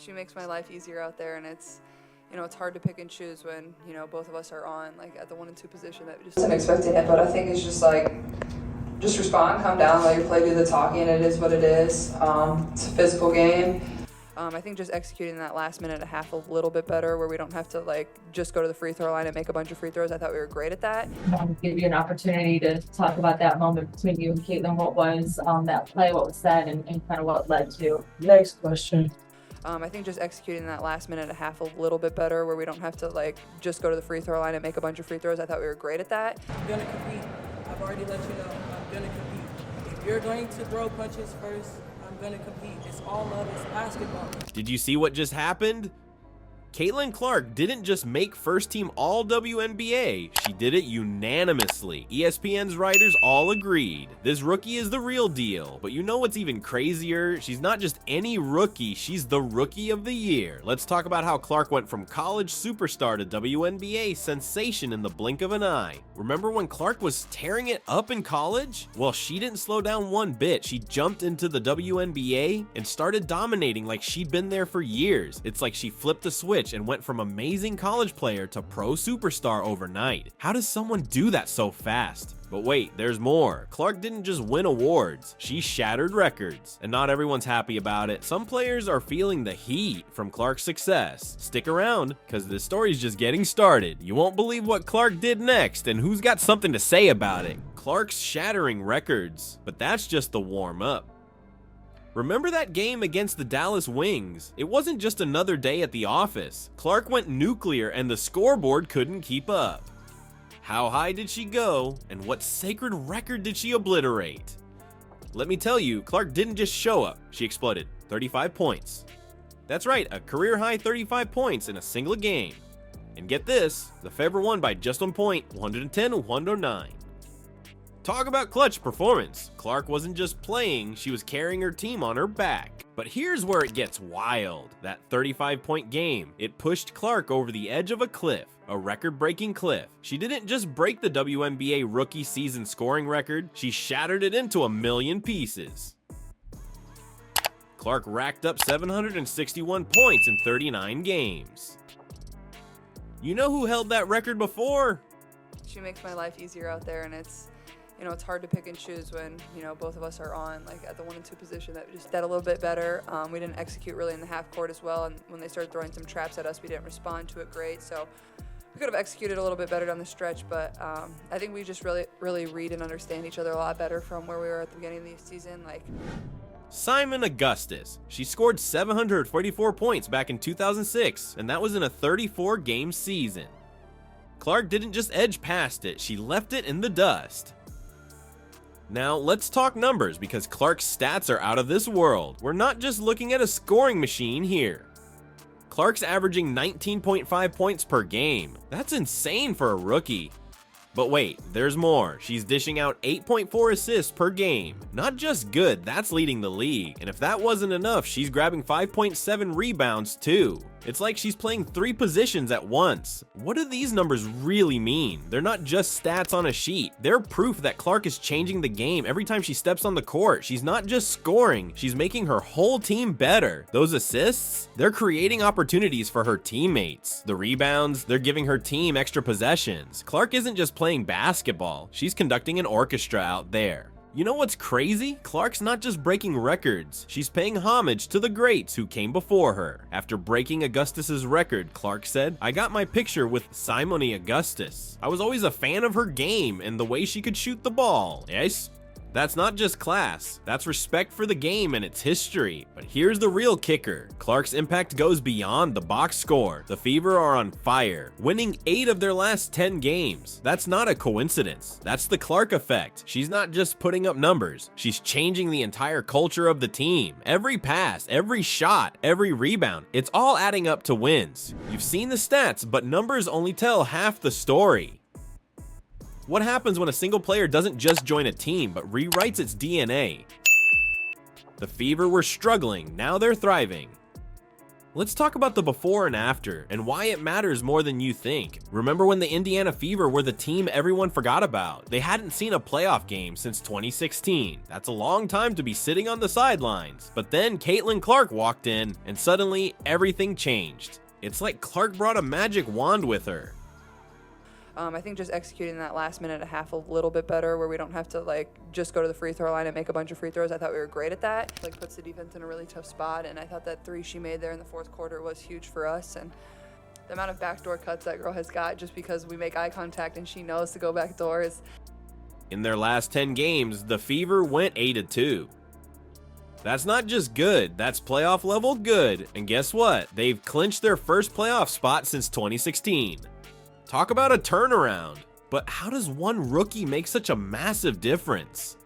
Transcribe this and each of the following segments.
She makes my life easier out there, and it's hard to pick and choose when, both of us are on, like, at the 1 and 2 position. That we just wasn't expecting it, but I think it's just, just respond, calm down, let your play do the talking. It is what it is. It's a physical game. I think just executing that last minute and a half a little bit better, where we don't have to, just go to the free throw line and make a bunch of free throws. I thought we were great at that. Give you an opportunity to talk about that moment between you and Caitlin. What was that play, what was said, and kind of what it led to? Next question. I think just executing that last minute and a half a little bit better, where we don't have to just go to the free throw line and make a bunch of free throws. I thought we were great at that. I'm gonna compete. I've already let you know I'm gonna compete. If you're going to throw punches first, I'm gonna compete. It's all love. It's basketball. Did you see what just happened? Caitlin Clark didn't just make First Team All-WNBA, she did it unanimously. ESPN's writers all agreed. This rookie is the real deal, but you know what's even crazier? She's not just any rookie, she's the Rookie of the Year. Let's talk about how Clark went from college superstar to WNBA sensation in the blink of an eye. Remember when Clark was tearing it up in college? Well, she didn't slow down one bit. She jumped into the WNBA and started dominating like she'd been there for years. It's like she flipped a switch and went from amazing college player to pro superstar overnight. How does someone do that so fast? But wait, there's more. Clark didn't just win awards, she shattered records. And not everyone's happy about it. Some players are feeling the heat from Clark's success. Stick around, because this story's just getting started. You won't believe what Clark did next and who's got something to say about it. Clark's shattering records, but that's just the warm-up. Remember that game against the Dallas Wings? It wasn't just another day at the office. Clark went nuclear and the scoreboard couldn't keep up. How high did she go, and what sacred record did she obliterate? Let me tell you, Clark didn't just show up, she exploded 35 points. That's right, a career-high 35 points in a single game. And get this, the Fever won by just 1 point, 110-109. Talk about clutch performance. Clark wasn't just playing, she was carrying her team on her back. But here's where it gets wild. That 35-point game, it pushed Clark over the edge of a cliff, a record-breaking cliff. She didn't just break the WNBA rookie season scoring record, she shattered it into a million pieces. Clark racked up 761 points in 39 games. You know who held that record before? She makes my life easier out there, and it's hard to pick and choose when, both of us are on, at the 1 and 2 position. That we just did a little bit better. We didn't execute really in the half court as well, and when they started throwing some traps at us, we didn't respond to it great. So we could have executed a little bit better down the stretch, but I think we just really read and understand each other a lot better from where we were at the beginning of the season. Simon Augustus. She scored 744 points back in 2006, and that was in a 34-game season. Clark didn't just edge past it, she left it in the dust. Now, let's talk numbers, because Clark's stats are out of this world. We're not just looking at a scoring machine here. Clark's averaging 19.5 points per game. That's insane for a rookie. But wait, there's more. She's dishing out 8.4 assists per game. Not just good, that's leading the league. And if that wasn't enough, she's grabbing 5.7 rebounds too. It's like she's playing 3 positions at once. What do these numbers really mean? They're not just stats on a sheet. They're proof that Clark is changing the game every time she steps on the court. She's not just scoring, she's making her whole team better. Those assists, they're creating opportunities for her teammates. The rebounds, they're giving her team extra possessions. Clark isn't just playing basketball, she's conducting an orchestra out there. You know what's crazy? Clark's not just breaking records, she's paying homage to the greats who came before her. After breaking Augustus's record, Clark said, "I got my picture with Simone Augustus. I was always a fan of her game and the way she could shoot the ball. Yes? That's not just class, that's respect for the game and its history. But here's the real kicker. Clark's impact goes beyond the box score. The Fever are on fire, winning 8 of their last 10 games. That's not a coincidence. That's the Clark effect. She's not just putting up numbers, she's changing the entire culture of the team. Every pass, every shot, every rebound, it's all adding up to wins. You've seen the stats, but numbers only tell half the story. What happens when a single player doesn't just join a team, but rewrites its DNA? The Fever were struggling, now they're thriving. Let's talk about the before and after, and why it matters more than you think. Remember when the Indiana Fever were the team everyone forgot about? They hadn't seen a playoff game since 2016. That's a long time to be sitting on the sidelines. But then Caitlin Clark walked in, and suddenly everything changed. It's like Clark brought a magic wand with her. I think just executing that last minute and a half a little bit better, where we don't have to like just go to the free throw line and make a bunch of free throws. I thought we were great at that. Like puts the defense in a really tough spot, and I thought that three she made there in the fourth quarter was huge for us. And the amount of backdoor cuts that girl has got just because we make eye contact and she knows to go back doors. In their last 10 games, the Fever went 8-2. That's not just good, that's playoff level good. And guess what? They've clinched their first playoff spot since 2016. Talk about a turnaround. But how does one rookie make such a massive difference?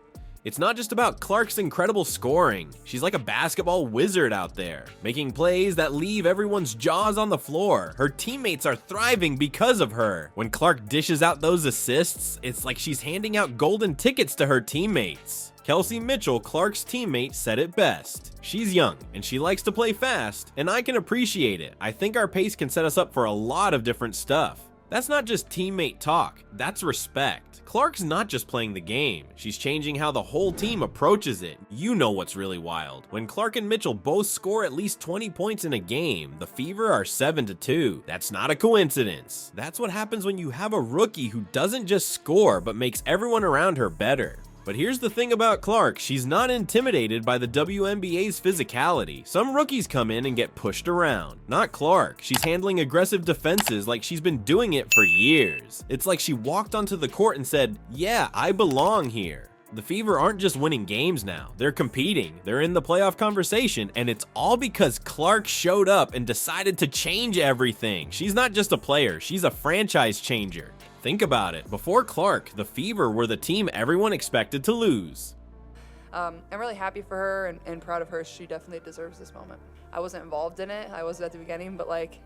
It's not just about Clark's incredible scoring. She's like a basketball wizard out there, making plays that leave everyone's jaws on the floor. Her teammates are thriving because of her. When Clark dishes out those assists, it's like she's handing out golden tickets to her teammates. Kelsey Mitchell, Clark's teammate, said it best. She's young, and she likes to play fast, and I can appreciate it. I think our pace can set us up for a lot of different stuff. That's not just teammate talk, that's respect. Clark's not just playing the game, she's changing how the whole team approaches it. You know what's really wild. When Clark and Mitchell both score at least 20 points in a game, the Fever are 7-2. That's not a coincidence. That's what happens when you have a rookie who doesn't just score, but makes everyone around her better. But here's the thing about Clark, she's not intimidated by the WNBA's physicality. Some rookies come in and get pushed around. Not Clark. She's handling aggressive defenses like she's been doing it for years. It's like she walked onto the court and said, yeah, I belong here. The Fever aren't just winning games now, they're competing, they're in the playoff conversation, and it's all because Clark showed up and decided to change everything. She's not just a player, she's a franchise changer. Think about it, before Clark, the Fever were the team everyone expected to lose. I'm really happy for her and proud of her. She definitely deserves this moment. I wasn't involved in it, I wasn't at the beginning, but like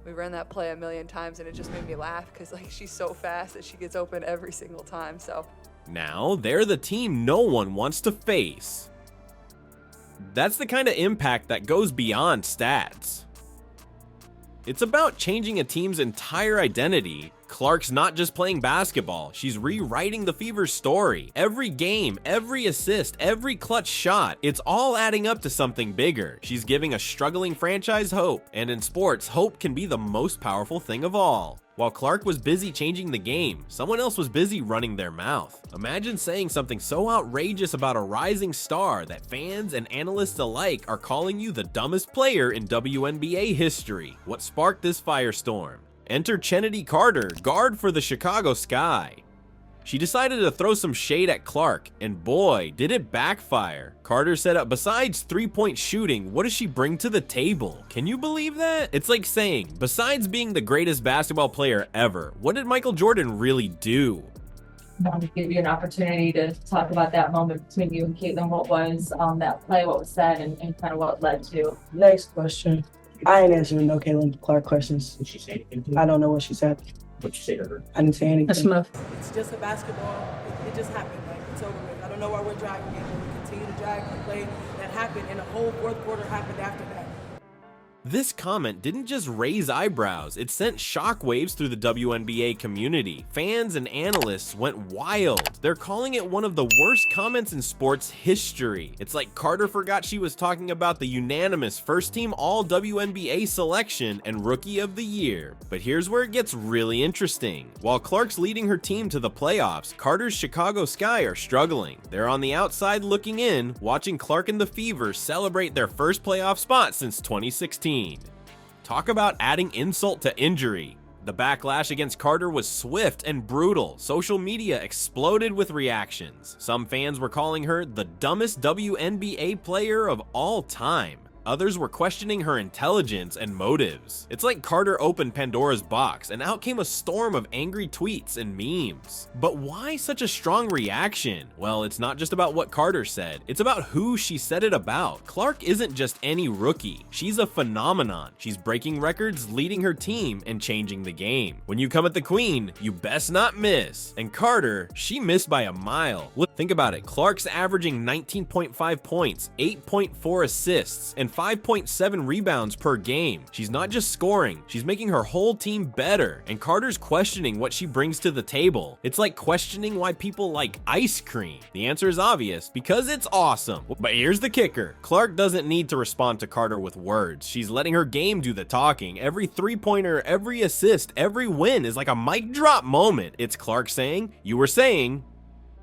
we ran that play a million times and it just made me laugh because like she's so fast that she gets open every single time. So now they're the team no one wants to face. That's the kind of impact that goes beyond stats. It's about changing a team's entire identity. Clark's not just playing basketball, she's rewriting the Fever's story. Every game, every assist, every clutch shot, it's all adding up to something bigger. She's giving a struggling franchise hope, and in sports, hope can be the most powerful thing of all. While Clark was busy changing the game, someone else was busy running their mouth. Imagine saying something so outrageous about a rising star that fans and analysts alike are calling you the dumbest player in WNBA history. What sparked this firestorm? Enter Chennedy Carter, guard for the Chicago Sky. She decided to throw some shade at Clark, and boy, did it backfire. Carter said, besides three-point shooting, what does she bring to the table? Can you believe that? It's like saying, besides being the greatest basketball player ever, what did Michael Jordan really do? I want to give you an opportunity to talk about that moment between you and Caitlin. What was that play, what was said, and kind of what led to. Next question. I ain't answering no Caitlin Clark questions. Did she say anything to you? I don't know what she said. What'd you say to her? I didn't say anything. That's enough. It's just a basketball. It just happened. Like, it's over with. I don't know why we're dragging it, but we continue to drag the play that happened, and the whole fourth quarter happened after that. This comment didn't just raise eyebrows, it sent shockwaves through the WNBA community. Fans and analysts went wild. They're calling it one of the worst comments in sports history. It's like Carter forgot she was talking about the unanimous First Team All-WNBA selection and Rookie of the Year. But here's where it gets really interesting. While Clark's leading her team to the playoffs, Carter's Chicago Sky are struggling. They're on the outside looking in, watching Clark and the Fever celebrate their first playoff spot since 2016. Talk about adding insult to injury. The backlash against Carter was swift and brutal. Social media exploded with reactions. Some fans were calling her the dumbest WNBA player of all time. Others were questioning her intelligence and motives. It's like Carter opened Pandora's box and out came a storm of angry tweets and memes. But why such a strong reaction? Well, it's not just about what Carter said, it's about who she said it about. Clark isn't just any rookie, she's a phenomenon. She's breaking records, leading her team, and changing the game. When you come at the queen, you best not miss. And Carter, she missed by a mile. Think about it, Clark's averaging 19.5 points, 8.4 assists, and 5.7 rebounds per game. She's not just scoring, she's making her whole team better, and Carter's questioning what she brings to the table. It's like questioning why people like ice cream. The answer is obvious, because it's awesome. But here's the kicker. Clark doesn't need to respond to Carter with words. She's letting her game do the talking. Every three-pointer, every assist, every win is like a mic drop moment. It's Clark saying, "You were saying."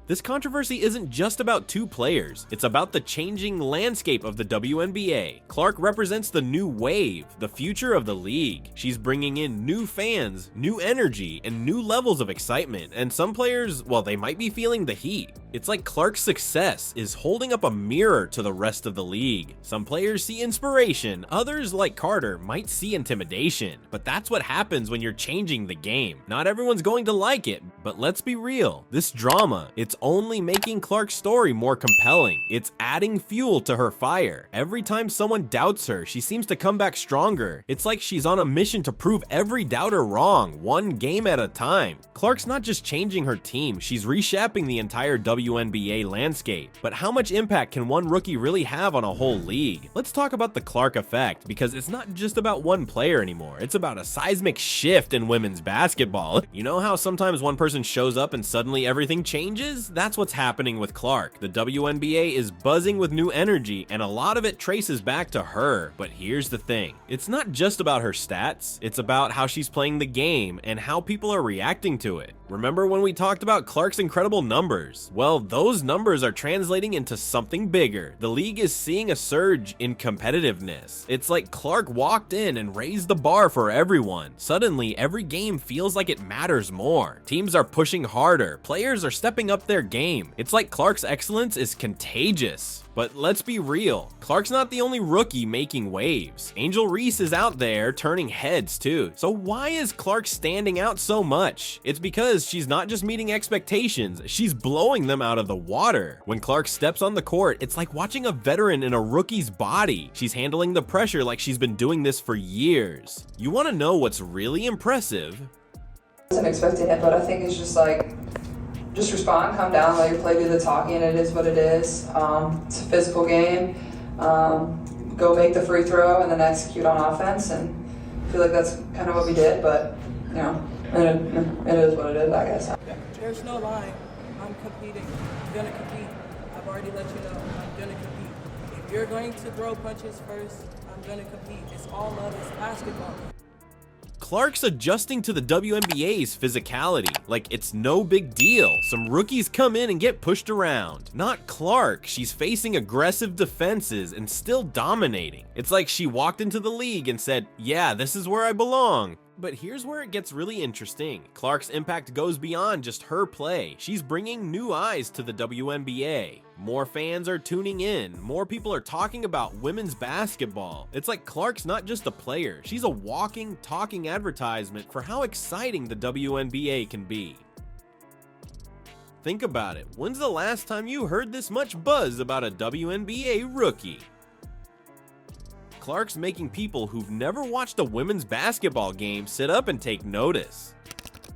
This controversy isn't just about two players, it's about the changing landscape of the WNBA. Clark represents the new wave, the future of the league. She's bringing in new fans, new energy, and new levels of excitement, and some players, well, they might be feeling the heat. It's like Clark's success is holding up a mirror to the rest of the league. Some players see inspiration, others, like Carter, might see intimidation. But that's what happens when you're changing the game. Not everyone's going to like it, but let's be real. This drama, it's only making Clark's story more compelling. It's adding fuel to her fire. Every time someone doubts her, she seems to come back stronger. It's like she's on a mission to prove every doubter wrong, one game at a time. Clark's not just changing her team, she's reshaping the entire WNBA landscape. But how much impact can one rookie really have on a whole league? Let's talk about the Clark effect, because it's not just about one player anymore. It's about a seismic shift in women's basketball. You know how sometimes one person shows up and suddenly everything changes? That's what's happening with Clark. The WNBA is buzzing with new energy, and a lot of it traces back to her. But here's the thing. It's not just about her stats. It's about how she's playing the game and how people are reacting to it. Remember when we talked about Clark's incredible numbers? Well, those numbers are translating into something bigger. The league is seeing a surge in competitiveness. It's like Clark walked in and raised the bar for everyone. Suddenly, every game feels like it matters more. Teams are pushing harder. Players are stepping up their game. It's like Clark's excellence is contagious. But let's be real, Clark's not the only rookie making waves. Angel Reese is out there turning heads too. So why is Clark standing out so much? It's because she's not just meeting expectations, she's blowing them out of the water. When Clark steps on the court, it's like watching a veteran in a rookie's body. She's handling the pressure like she's been doing this for years. You want to know what's really impressive? I wasn't expecting it, but I think it's just like, just respond, calm down, let your play do the talking. It is what it is. It's a physical game. Go make the free throw and then execute on offense. And I feel like that's kind of what we did, but you know, it is what it is, I guess. There's no line. I'm competing. I'm gonna compete. I've already let you know. I'm gonna compete. If you're going to throw punches first, I'm gonna compete. It's all love. It's basketball. Clark's adjusting to the WNBA's physicality, like it's no big deal. Some rookies come in and get pushed around. Not Clark, she's facing aggressive defenses and still dominating. It's like she walked into the league and said, yeah, this is where I belong. But here's where it gets really interesting. Clark's impact goes beyond just her play. She's bringing new eyes to the WNBA. More fans are tuning in. More people are talking about women's basketball. It's like Clark's not just a player. She's a walking, talking advertisement for how exciting the WNBA can be. Think about it. When's the last time you heard this much buzz about a WNBA rookie? Clark's making people who've never watched a women's basketball game sit up and take notice.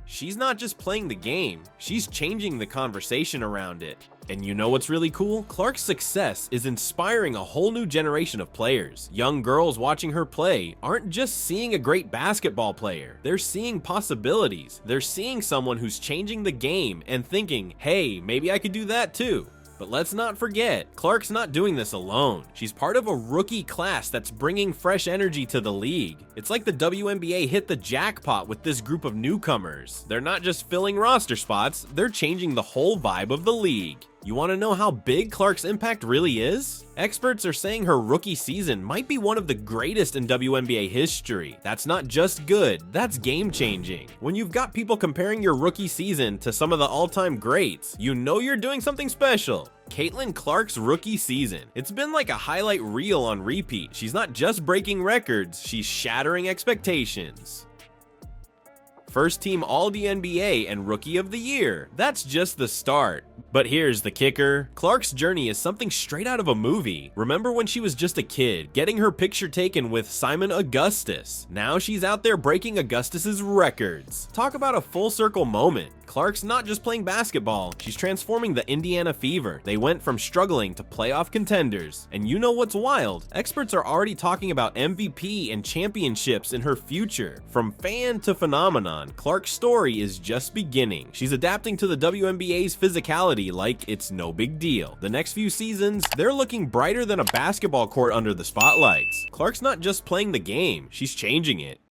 She's not just playing the game, she's changing the conversation around it. And you know what's really cool? Clark's success is inspiring a whole new generation of players. Young girls watching her play aren't just seeing a great basketball player, they're seeing possibilities. They're seeing someone who's changing the game and thinking, hey, maybe I could do that too. But let's not forget, Clark's not doing this alone. She's part of a rookie class that's bringing fresh energy to the league. It's like the WNBA hit the jackpot with this group of newcomers. They're not just filling roster spots, they're changing the whole vibe of the league. You want to know how big Clark's impact really is? Experts are saying her rookie season might be one of the greatest in WNBA history. That's not just good, that's game-changing. When you've got people comparing your rookie season to some of the all-time greats, you know you're doing something special. Caitlin Clark's rookie season. It's been like a highlight reel on repeat. She's not just breaking records, she's shattering expectations. First Team All-WNBA and Rookie of the Year. That's just the start. But here's the kicker. Clark's journey is something straight out of a movie. Remember when she was just a kid, getting her picture taken with Simon Augustus? Now she's out there breaking Augustus's records. Talk about a full circle moment. Clark's not just playing basketball, she's transforming the Indiana Fever. They went from struggling to playoff contenders. And you know what's wild? Experts are already talking about MVP and championships in her future. From fan to phenomenon, Clark's story is just beginning. She's adapting to the WNBA's physicality like it's no big deal. The next few seasons, they're looking brighter than a basketball court under the spotlights. Clark's not just playing the game, she's changing it.